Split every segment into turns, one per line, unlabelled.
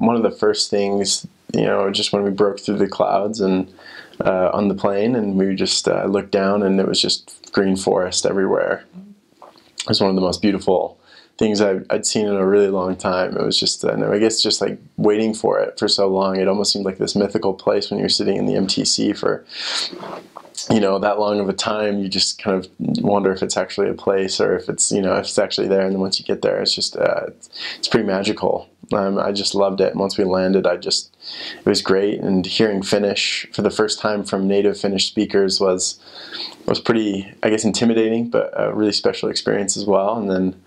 one of the first things, just when we broke through the clouds and on the plane, and we just looked down, and it was just green forest everywhere. It was one of the most beautiful things I'd seen in a really long time. It was just, I guess, just like waiting for it for so long. It almost seemed like this mythical place when you're sitting in the MTC for, that long of a time. You just kind of wonder if it's actually a place, or if it's, if it's actually there. And then once you get there, it's just, it's pretty magical. I just loved it. And once we landed, it was great. And hearing Finnish for the first time from native Finnish speakers was pretty, I guess, intimidating, but a really special experience as well. And then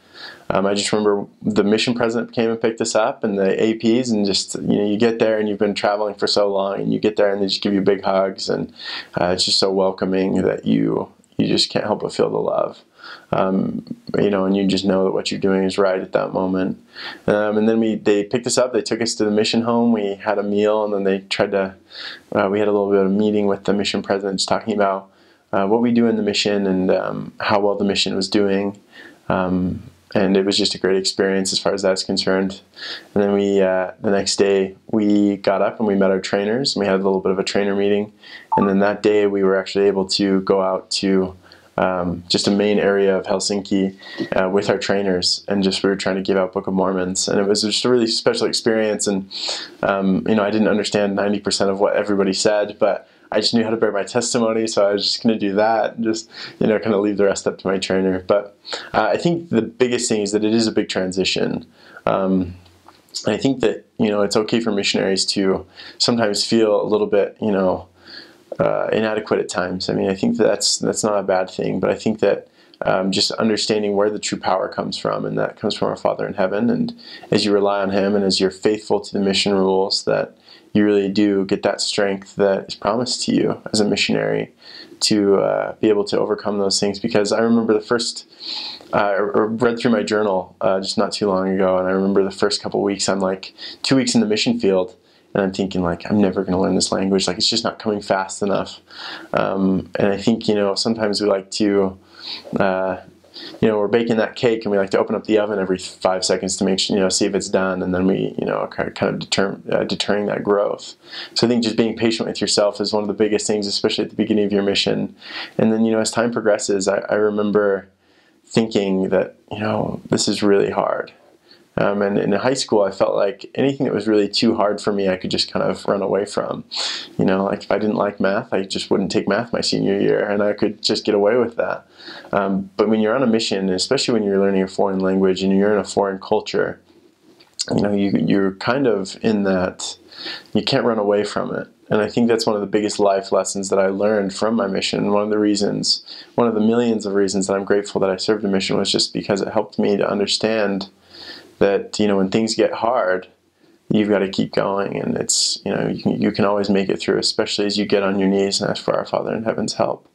I just remember the mission president came and picked us up, and the APs, and just, you get there and you've been traveling for so long, and you get there and they just give you big hugs, and it's just so welcoming that you just can't help but feel the love. And you just know that what you're doing is right at that moment. And then they picked us up, they took us to the mission home, we had a meal, and then they we had a little bit of a meeting with the mission president, just talking about what we do in the mission, and how well the mission was doing. And it was just a great experience as far as that's concerned. And then the next day, we got up and we met our trainers, and we had a little bit of a trainer meeting. And then that day, we were actually able to go out to just a main area of Helsinki with our trainers, and we were trying to give out Book of Mormons. And it was just a really special experience. And, I didn't understand 90% of what everybody said, but I just knew how to bear my testimony, so I was just going to do that and just, kind of leave the rest up to my trainer. But I think the biggest thing is that it is a big transition. I think that, it's okay for missionaries to sometimes feel a little bit, inadequate at times. I mean, I think that's not a bad thing, but I think that just understanding where the true power comes from, and that comes from our Father in heaven. And as you rely on Him, and as you're faithful to the mission rules, that you really do get that strength that is promised to you as a missionary to be able to overcome those things. Because I remember I read through my journal just not too long ago, and I remember the first couple of weeks, I'm like 2 weeks in the mission field, and I'm thinking, like, I'm never going to learn this language. Like, it's just not coming fast enough. And I think, sometimes we like to, we're baking that cake, and we like to open up the oven every 5 seconds to make sure, see if it's done, and then we, kind of deterring that growth. So I think just being patient with yourself is one of the biggest things, especially at the beginning of your mission. And then, as time progresses, I remember thinking that, this is really hard. And in high school, I felt like anything that was really too hard for me, I could just kind of run away from. Like if I didn't like math, I just wouldn't take math my senior year, and I could just get away with that. But when you're on a mission, especially when you're learning a foreign language and you're in a foreign culture, you're kind of in that, you can't run away from it. And I think that's one of the biggest life lessons that I learned from my mission. One of the millions of reasons that I'm grateful that I served a mission was just because it helped me to understand that, when things get hard, you've got to keep going, and it's, you can always make it through, especially as you get on your knees and ask for our Father in heaven's help,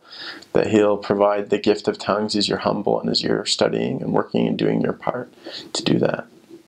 that He'll provide the gift of tongues as you're humble and as you're studying and working and doing your part to do that.